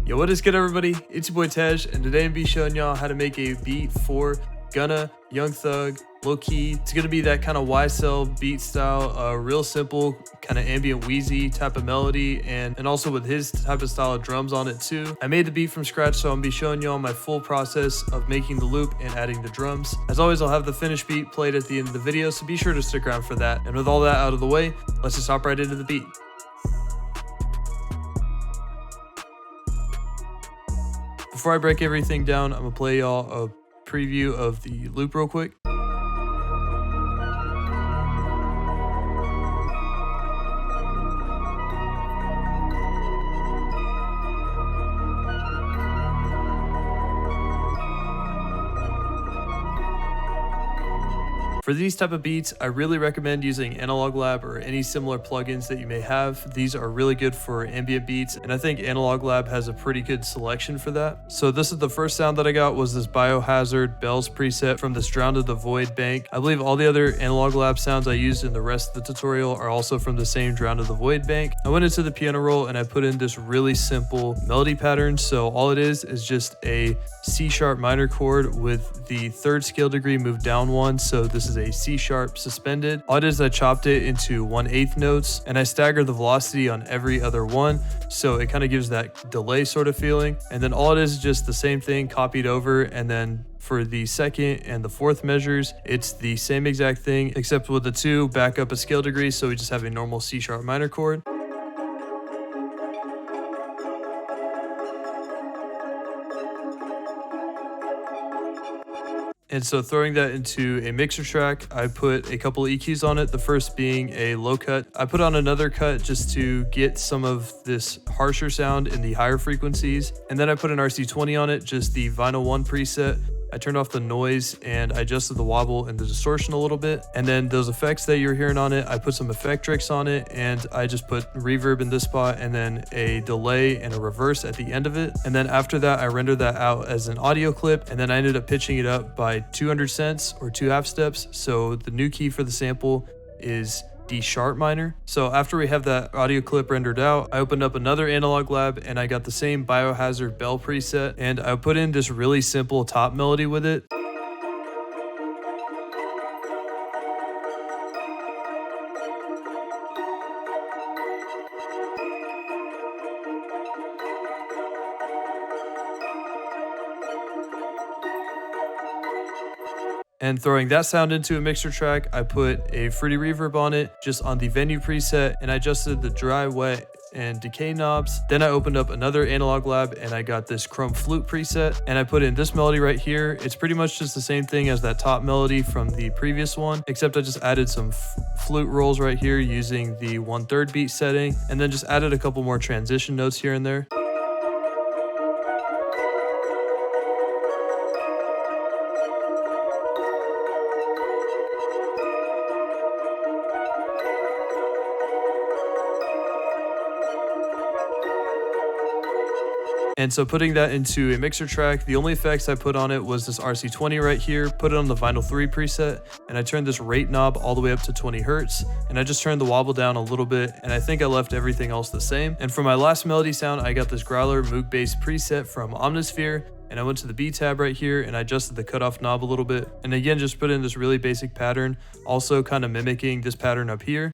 Yo, what is good, everybody? It's your boy Tej, and today I'm gonna be showing y'all how to make a beat for Gunna, Young Thug, Low Key. It's gonna be that kind of YSL beat style, real simple, kind of ambient wheezy type of melody, and also with his type of style of drums on it too. I made the beat from scratch, so I'm gonna be showing y'all my full process of making the loop and adding the drums. As always, I'll have the finished beat played at the end of the video, so be sure to stick around for that. And with all that out of the way, let's just hop right into the beat. Before I break everything down, I'm gonna play y'all a preview of the loop real quick. For these type of beats, I really recommend using Analog Lab or any similar plugins that you may have. These are really good for ambient beats, and I think Analog Lab has a pretty good selection for that. So this is the first sound that I got, was this Biohazard Bells preset from this Drown to the Void bank. I believe all the other Analog Lab sounds I used in the rest of the tutorial are also from the same Drown to the Void bank. I went into the piano roll and I put in this really simple melody pattern. So all it is just a C sharp minor chord with the third scale degree moved down one. So this is a C sharp suspended. All it is, I chopped it into 1/8 notes and I staggered the velocity on every other one, so it kind of gives that delay sort of feeling. And then all it is just the same thing copied over, and then for the second and the fourth measures, it's the same exact thing except with the two back up a scale degree, so we just have a normal C sharp minor chord. And so throwing that into a mixer track, I put a couple EQs on it, the first being a low cut. I put on another cut just to get some of this harsher sound in the higher frequencies. And then I put an RC20 on it, just the Vinyl 1 preset. I turned off the noise and I adjusted the wobble and the distortion a little bit. And then those effects that you're hearing on it, I put some effect tricks on it, and I just put reverb in this spot and then a delay and a reverse at the end of it. And then after that, I rendered that out as an audio clip, and then I ended up pitching it up by 200 cents or 2 half steps. So the new key for the sample is D sharp minor. So after we have that audio clip rendered out, I opened up another Analog Lab and I got the same Biohazard Bell preset, and I put in this really simple top melody with it. And throwing that sound into a mixer track, I put a fruity reverb on it, just on the venue preset, and I adjusted the dry, wet, and decay knobs. Then I opened up another Analog Lab and I got this chrome flute preset, and I put in this melody right here. It's pretty much just the same thing as that top melody from the previous one, except I just added some flute rolls right here using the 1/3 beat setting, and then just added a couple more transition notes here and there. And so putting that into a mixer track, the only effects I put on it was this RC20 right here, put it on the Vinyl 3 preset, and I turned this rate knob all the way up to 20 Hertz, and I just turned the wobble down a little bit, and I think I left everything else the same. And for my last melody sound, I got this Growler Moog Bass preset from Omnisphere, and I went to the B tab right here and I adjusted the cutoff knob a little bit. And again, just put in this really basic pattern, also kind of mimicking this pattern up here.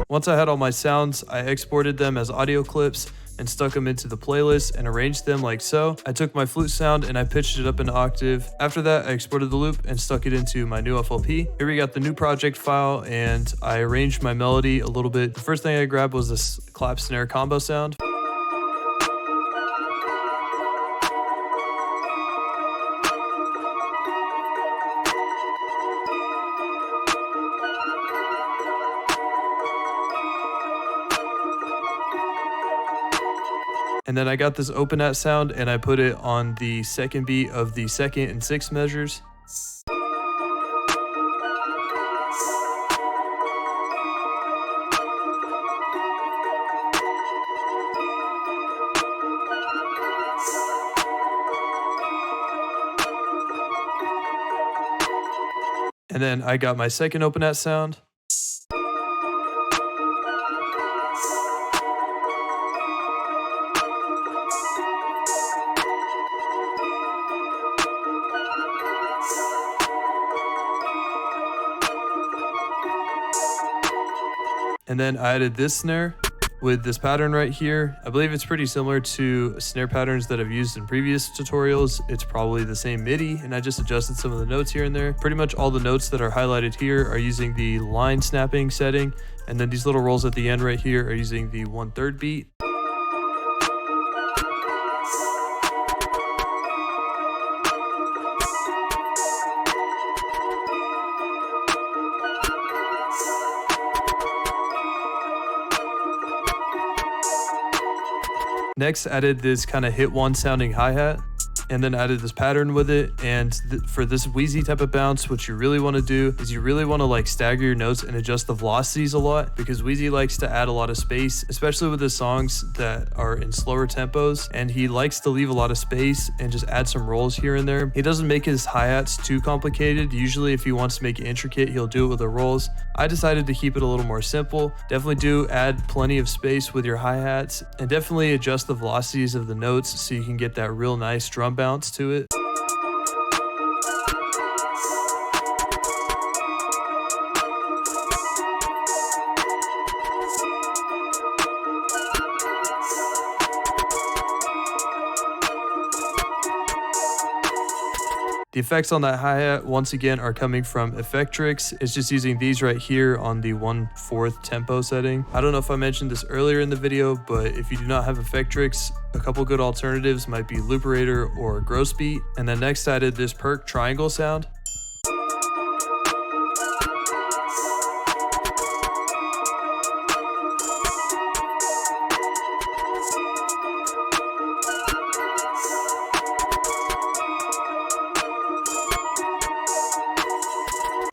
Once I had all my sounds, I exported them as audio clips and stuck them into the playlist and arranged them like so. I took my flute sound and I pitched it up an octave. After that, I exported the loop and stuck it into my new FLP. Here we got the new project file, and I arranged my melody a little bit. The first thing I grabbed was this clap snare combo sound. And then I got this open at sound and I put it on the second beat of the second and sixth measures. And then I got my second open at sound. And then I added this snare with this pattern right here. I believe it's pretty similar to snare patterns that I've used in previous tutorials. It's probably the same MIDI, and I just adjusted some of the notes here and there. Pretty much all the notes that are highlighted here are using the line snapping setting, and then these little rolls at the end right here are using the 1/3 beat. Next, added this kind of hit one sounding hi-hat, and then added this pattern with it. And for this wheezy type of bounce, what you really want to do is you really want to like stagger your notes and adjust the velocities a lot, because wheezy likes to add a lot of space, especially with the songs that are in slower tempos, and he likes to leave a lot of space and just add some rolls here and there. He doesn't make his hi-hats too complicated. Usually if he wants to make it intricate, he'll do it with the rolls. I decided to keep it a little more simple. Definitely do add plenty of space with your hi-hats, and definitely adjust the velocities of the notes so you can get that real nice drum bounce to it. The effects on that hi-hat, once again, are coming from Effectrix. It's just using these right here on the 1/4 tempo setting. I don't know if I mentioned this earlier in the video, but if you do not have Effectrix, a couple good alternatives might be Looperator or Grossbeat. And then next I did this perk triangle sound.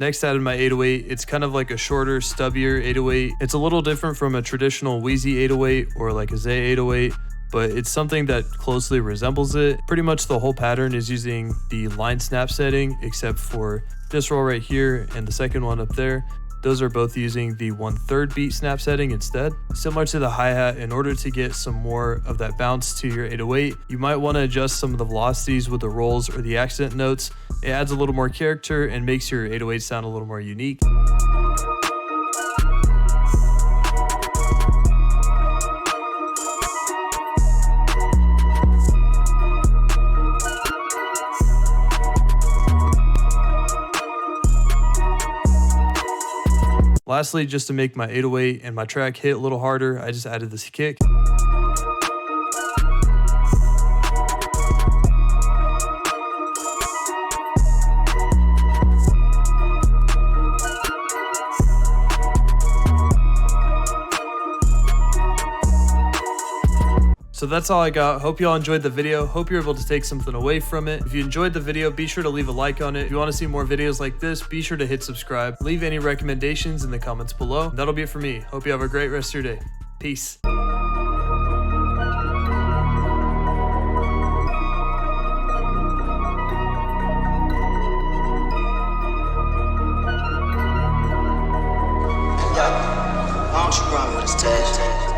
Next, added my 808. It's kind of like a shorter, stubbier 808. It's a little different from a traditional wheezy 808 or like a Zay 808, but it's something that closely resembles it. Pretty much the whole pattern is using the line snap setting, except for this roll right here and the second one up there. Those are both using the 1/3 beat snap setting instead. Similar to the hi-hat, in order to get some more of that bounce to your 808, you might want to adjust some of the velocities with the rolls or the accent notes. It adds a little more character and makes your 808 sound a little more unique. Lastly, just to make my 808 and my track hit a little harder, I just added this kick. So that's all I got. Hope y'all enjoyed the video. Hope you're able to take something away from it. If you enjoyed the video, be sure to leave a like on it. If you want to see more videos like this, be sure to hit subscribe. Leave any recommendations in the comments below. That'll be it for me. Hope you have a great rest of your day. Peace. Why don't you run with us, Tej?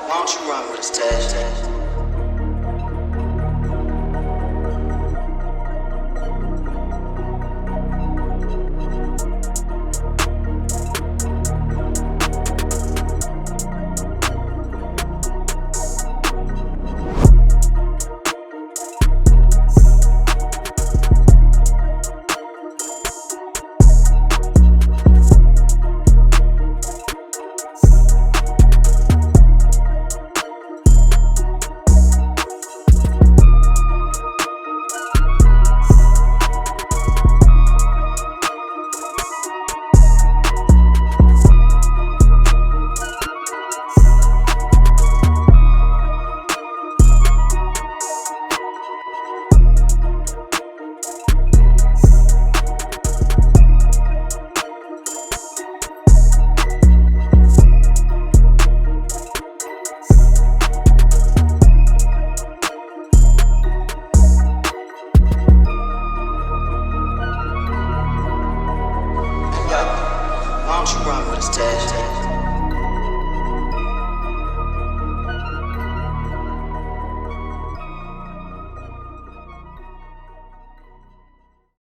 Why don't you run with us, Tej? with his stash.